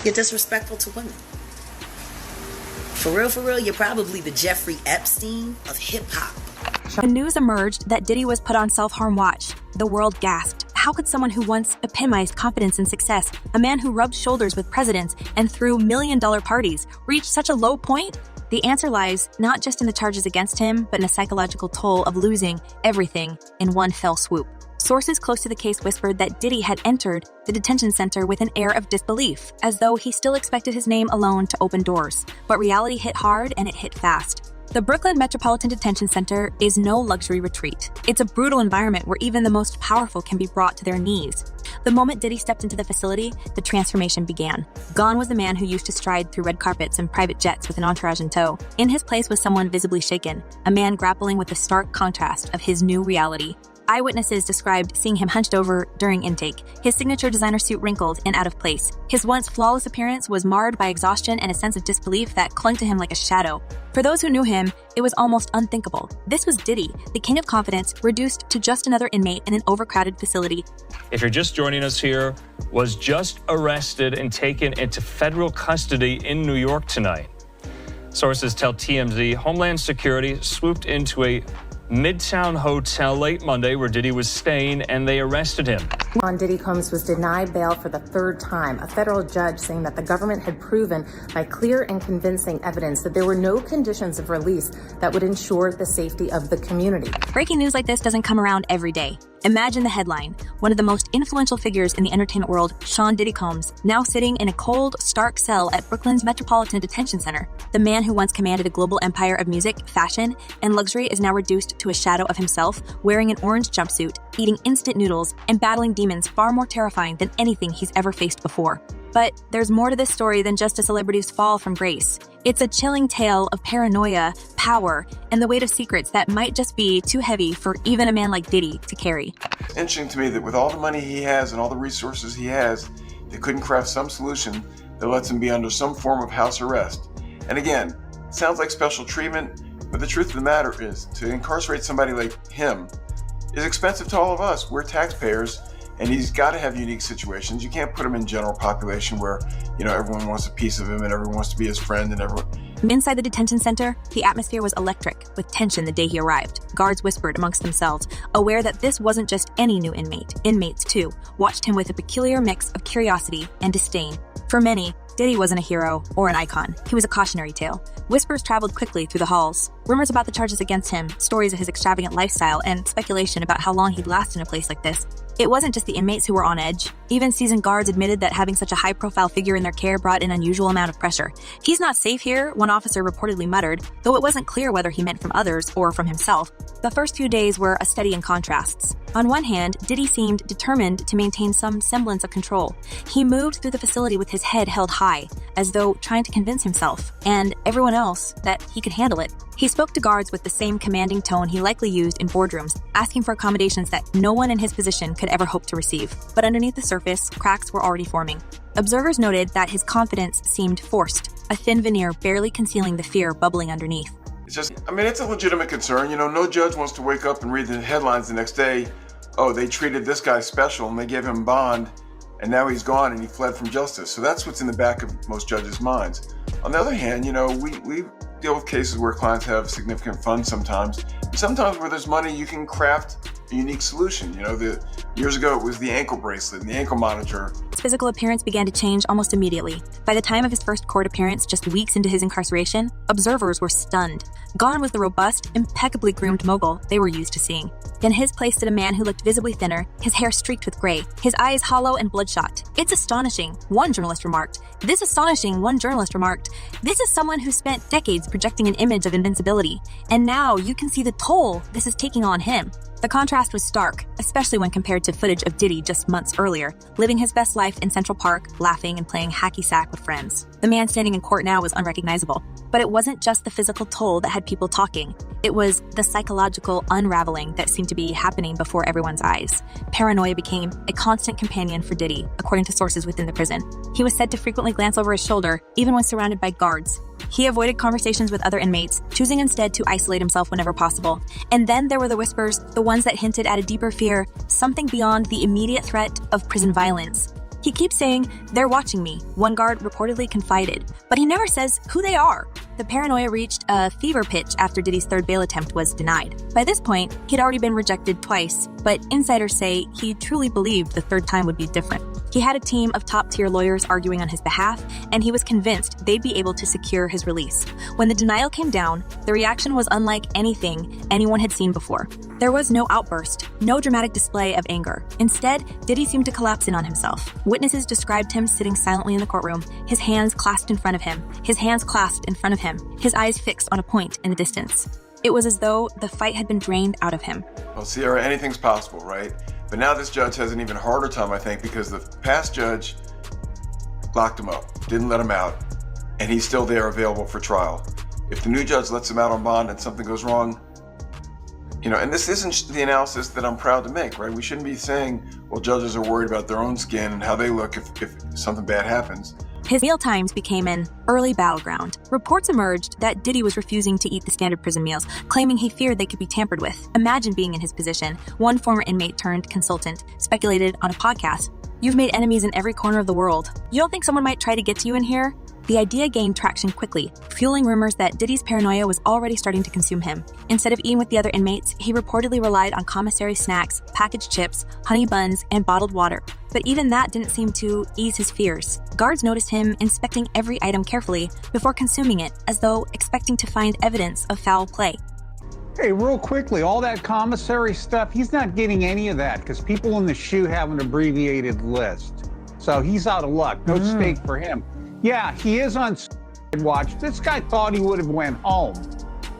You're disrespectful to women. For real, you're probably the Jeffrey Epstein of hip-hop. When news emerged that Diddy was put on self-harm watch, the world gasped. How could someone who once epitomized confidence and success, a man who rubbed shoulders with presidents and threw million-dollar parties, reach such a low point? The answer lies not just in the charges against him, but in a psychological toll of losing everything in one fell swoop. Sources close to the case whispered that Diddy had entered the detention center with an air of disbelief, as though he still expected his name alone to open doors. But reality hit hard, and it hit fast. The Brooklyn Metropolitan Detention Center is no luxury retreat. It's a brutal environment where even the most powerful can be brought to their knees. The moment Diddy stepped into the facility, the transformation began. Gone was the man who used to stride through red carpets and private jets with an entourage in tow. In his place was someone visibly shaken, a man grappling with the stark contrast of his new reality. Eyewitnesses described seeing him hunched over during intake, his signature designer suit wrinkled and out of place. His once flawless appearance was marred by exhaustion and a sense of disbelief that clung to him like a shadow. For those who knew him, it was almost unthinkable. This was Diddy, the king of confidence, reduced to just another inmate in an overcrowded facility. If you're just joining us here, was just arrested and taken into federal custody in New York tonight. Sources tell TMZ Homeland Security swooped into a Midtown hotel late Monday where Diddy was staying, and they arrested him. Diddy Combs was denied bail for the third time, a federal judge saying that the government had proven by clear and convincing evidence that there were no conditions of release that would ensure the safety of the community. Breaking news like this doesn't come around every day. Imagine the headline. One of the most influential figures in the entertainment world, Sean Diddy Combs, now sitting in a cold, stark cell at Brooklyn's Metropolitan Detention Center. The man who once commanded a global empire of music, fashion, and luxury is now reduced to a shadow of himself, wearing an orange jumpsuit, eating instant noodles, and battling demons far more terrifying than anything he's ever faced before. But there's more to this story than just a celebrity's fall from grace. It's a chilling tale of paranoia, power, and the weight of secrets that might just be too heavy for even a man like Diddy to carry. Interesting to me that with all the money he has and all the resources he has, they couldn't craft some solution that lets him be under some form of house arrest. And again, it sounds like special treatment, but the truth of the matter is, to incarcerate somebody like him is expensive to all of us. We're taxpayers. And he's got to have unique situations. You can't put him in general population where, everyone wants a piece of him and everyone wants to be his friend and everyone. Inside the detention center, the atmosphere was electric, with tension the day he arrived. Guards whispered amongst themselves, aware that this wasn't just any new inmate. Inmates, too, watched him with a peculiar mix of curiosity and disdain. For many, Diddy wasn't a hero or an icon. He was a cautionary tale. Whispers traveled quickly through the halls. Rumors about the charges against him, stories of his extravagant lifestyle, and speculation about how long he'd last in a place like this. It wasn't just the inmates who were on edge. Even seasoned guards admitted that having such a high-profile figure in their care brought an unusual amount of pressure. "He's not safe here," one officer reportedly muttered, though it wasn't clear whether he meant from others or from himself. The first few days were a study in contrasts. On one hand, Diddy seemed determined to maintain some semblance of control. He moved through the facility with his head held high, as though trying to convince himself, and everyone else, that he could handle it. He spoke to guards with the same commanding tone he likely used in boardrooms, asking for accommodations that no one in his position could ever hope to receive. But underneath the surface, cracks were already forming. Observers noted that his confidence seemed forced, a thin veneer barely concealing the fear bubbling underneath. It's a legitimate concern. No judge wants to wake up and read the headlines the next day, oh, they treated this guy special and they gave him bond, and now he's gone and he fled from justice. So that's what's in the back of most judges' minds. On the other hand, we deal with cases where clients have significant funds sometimes. And sometimes where there's money, you can craft a unique solution. Years ago, it was the ankle bracelet and the ankle monitor. His physical appearance began to change almost immediately. By the time of his first court appearance, just weeks into his incarceration, observers were stunned. Gone was the robust, impeccably groomed mogul they were used to seeing. In his place stood a man who looked visibly thinner, his hair streaked with gray, his eyes hollow and bloodshot. "It's astonishing," one journalist remarked. "This astonishing," one journalist remarked. "This is someone who spent decades projecting an image of invincibility. And now you can see the toll this is taking on him." The contrast was stark, especially when compared to footage of Diddy just months earlier, living his best life in Central Park, laughing and playing hacky sack with friends. The man standing in court now was unrecognizable. But it wasn't just the physical toll that had people talking. It was the psychological unraveling that seemed to be happening before everyone's eyes. Paranoia became a constant companion for Diddy, according to sources within the prison. He was said to frequently glance over his shoulder, even when surrounded by guards. He avoided conversations with other inmates, choosing instead to isolate himself whenever possible. And then there were the whispers, the ones that hinted at a deeper fear, something beyond the immediate threat of prison violence. He keeps saying, "They're watching me," one guard reportedly confided, but he never says who they are. The paranoia reached a fever pitch after Diddy's third bail attempt was denied. By this point, he'd already been rejected twice, but insiders say he truly believed the third time would be different. He had a team of top-tier lawyers arguing on his behalf, and he was convinced they'd be able to secure his release. When the denial came down, the reaction was unlike anything anyone had seen before. There was no outburst, no dramatic display of anger. Instead, Diddy seemed to collapse in on himself. Witnesses described him sitting silently in the courtroom, his hands clasped in front of him, his eyes fixed on a point in the distance. It was as though the fight had been drained out of him. Well, Sierra, anything's possible, right? But now this judge has an even harder time, I think, because the past judge locked him up, didn't let him out, and he's still there available for trial. If the new judge lets him out on bond and something goes wrong, and this isn't the analysis that I'm proud to make, right? We shouldn't be saying, well, judges are worried about their own skin and how they look if something bad happens. His meal times became an early battleground. Reports emerged that Diddy was refusing to eat the standard prison meals, claiming he feared they could be tampered with. Imagine being in his position. One former inmate turned consultant speculated on a podcast, "You've made enemies in every corner of the world. You don't think someone might try to get to you in here?" The idea gained traction quickly, fueling rumors that Diddy's paranoia was already starting to consume him. Instead of eating with the other inmates, he reportedly relied on commissary snacks, packaged chips, honey buns, and bottled water. But even that didn't seem to ease his fears. Guards noticed him inspecting every item carefully before consuming it, as though expecting to find evidence of foul play. Hey, real quickly, all that commissary stuff, he's not getting any of that because people in the SHU have an abbreviated list. So he's out of luck. No stake for him. Yeah, he is on watch. This guy thought he would have went home.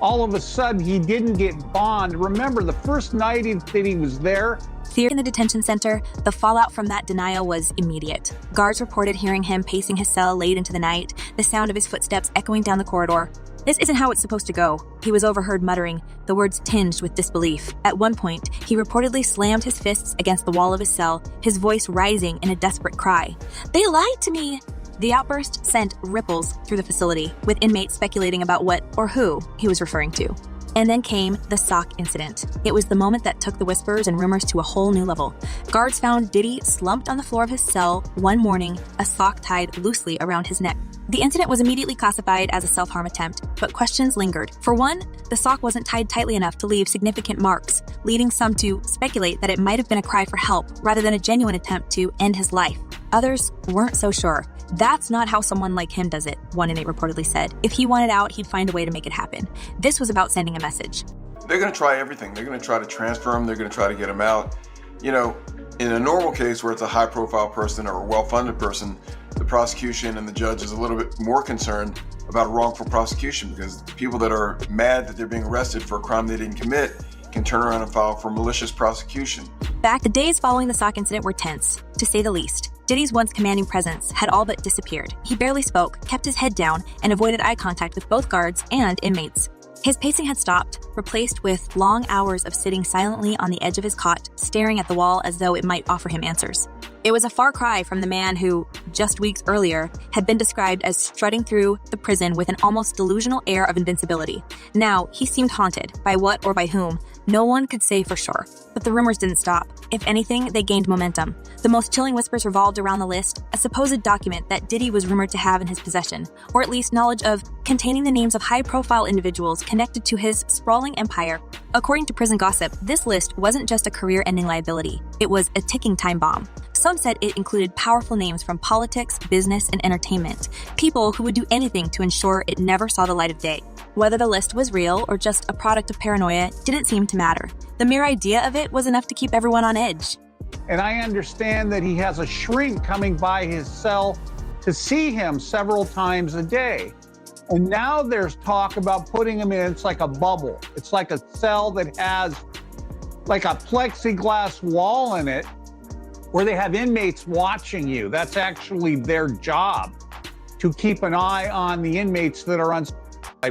All of a sudden, he didn't get bond. Remember, the first night that he was there, Fear in the detention center, the fallout from that denial was immediate. Guards reported hearing him pacing his cell late into the night, the sound of his footsteps echoing down the corridor. "This isn't how it's supposed to go," he was overheard muttering, the words tinged with disbelief. At one point, he reportedly slammed his fists against the wall of his cell, his voice rising in a desperate cry. "They lied to me!" The outburst sent ripples through the facility, with inmates speculating about what or who he was referring to. And then came the sock incident. It was the moment that took the whispers and rumors to a whole new level. Guards found Diddy slumped on the floor of his cell one morning, a sock tied loosely around his neck. The incident was immediately classified as a self-harm attempt, but questions lingered. For one, the sock wasn't tied tightly enough to leave significant marks, leading some to speculate that it might have been a cry for help rather than a genuine attempt to end his life. Others weren't so sure. "That's not how someone like him does it," one inmate reportedly said. "If he wanted out, he'd find a way to make it happen." This was about sending a message. They're going to try everything. They're going to try to transfer him. They're going to try to get him out. In a normal case where it's a high-profile person or a well-funded person, the prosecution and the judge is a little bit more concerned about a wrongful prosecution because people that are mad that they're being arrested for a crime they didn't commit can turn around and file for malicious prosecution. The days following the sock incident were tense, to say the least. Diddy's once commanding presence had all but disappeared. He barely spoke, kept his head down, and avoided eye contact with both guards and inmates. His pacing had stopped, replaced with long hours of sitting silently on the edge of his cot, staring at the wall as though it might offer him answers. It was a far cry from the man who, just weeks earlier, had been described as strutting through the prison with an almost delusional air of invincibility. Now, he seemed haunted, by what or by whom, no one could say for sure. But the rumors didn't stop. If anything, they gained momentum. The most chilling whispers revolved around the list, a supposed document that Diddy was rumored to have in his possession, or at least knowledge of, containing the names of high-profile individuals connected to his sprawling empire. According to prison gossip, this list wasn't just a career-ending liability. It was a ticking time bomb. Some said it included powerful names from politics, business, and entertainment, people who would do anything to ensure it never saw the light of day. Whether the list was real or just a product of paranoia didn't seem to matter. The mere idea of it was enough to keep everyone on edge. and I understand that he has a shrink coming by his cell to see him several times a day. And now there's talk about putting him in, it's like a bubble. It's like a cell that has like a plexiglass wall in it where they have inmates watching you. That's actually their job, to keep an eye on the inmates that are on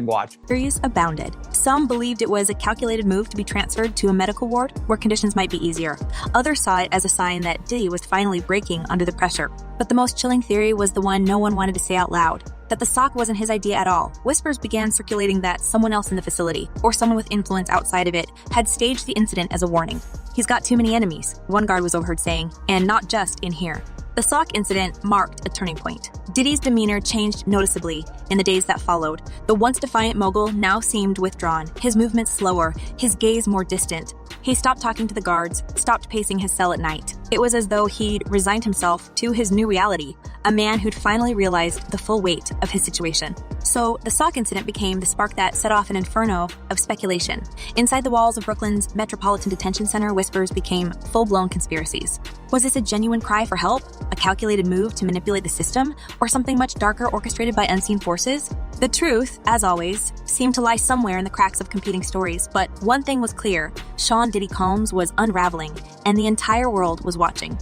watch. Theories abounded. Some believed it was a calculated move to be transferred to a medical ward where conditions might be easier. Others saw it as a sign that Diddy was finally breaking under the pressure. But the most chilling theory was the one no one wanted to say out loud, that the sock wasn't his idea at all. Whispers began circulating that someone else in the facility, or someone with influence outside of it, had staged the incident as a warning. "He's got too many enemies," one guard was overheard saying, "and not just in here." The sock incident marked a turning point. Diddy's demeanor changed noticeably in the days that followed. The once defiant mogul now seemed withdrawn, his movements slower, his gaze more distant. He stopped talking to the guards, stopped pacing his cell at night. It was as though he'd resigned himself to his new reality, a man who'd finally realized the full weight of his situation. So the sock incident became the spark that set off an inferno of speculation. Inside the walls of Brooklyn's Metropolitan Detention Center, whispers became full-blown conspiracies. Was this a genuine cry for help, a calculated move to manipulate the system, or something much darker orchestrated by unseen forces? The truth, as always, seemed to lie somewhere in the cracks of competing stories, but one thing was clear: Sean Diddy Combs was unraveling, and the entire world was watching.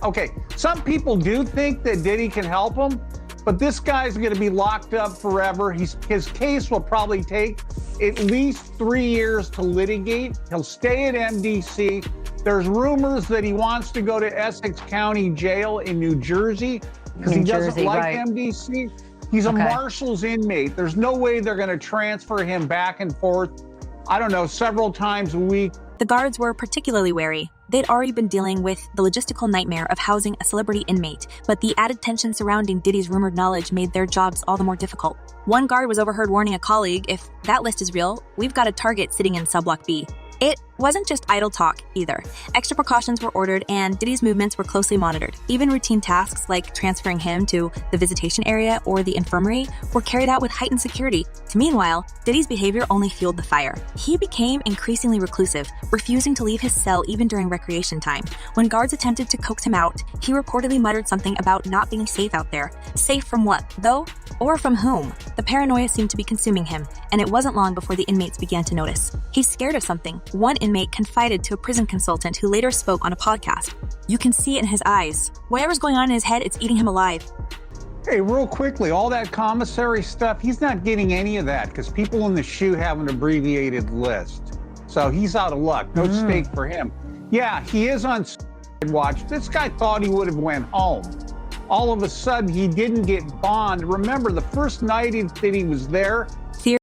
Okay, some people do think that Diddy can help him, but this guy's going to be locked up forever. His case will probably take at least 3 years to litigate. He'll stay at MDC. There's rumors that he wants to go to Essex County Jail in New Jersey because he doesn't like MDC. He's a Marshals inmate. There's no way they're going to transfer him back and forth, I don't know, several times a week. The guards were particularly wary. They'd already been dealing with the logistical nightmare of housing a celebrity inmate, but the added tension surrounding Diddy's rumored knowledge made their jobs all the more difficult. One guard was overheard warning a colleague, "If that list is real, we've got a target sitting in Subblock B." It wasn't just idle talk, either. Extra precautions were ordered, and Diddy's movements were closely monitored. Even routine tasks like transferring him to the visitation area or the infirmary were carried out with heightened security. Meanwhile, Diddy's behavior only fueled the fire. He became increasingly reclusive, refusing to leave his cell even during recreation time. When guards attempted to coax him out, he reportedly muttered something about not being safe out there. Safe from what, though? Or from whom? The paranoia seemed to be consuming him, and it wasn't long before the inmates began to notice. He's scared of something. One inmate confided to a prison consultant who later spoke on a podcast. "You can see it in his eyes. Whatever's going on in his head, it's eating him alive." Hey, real quickly, all that commissary stuff, he's not getting any of that because people in the SHU have an abbreviated list. So he's out of luck. No stake for him. Yeah, he is on watch. This guy thought he would have went home. All of a sudden, he didn't get bond. Remember, the first night that he was there,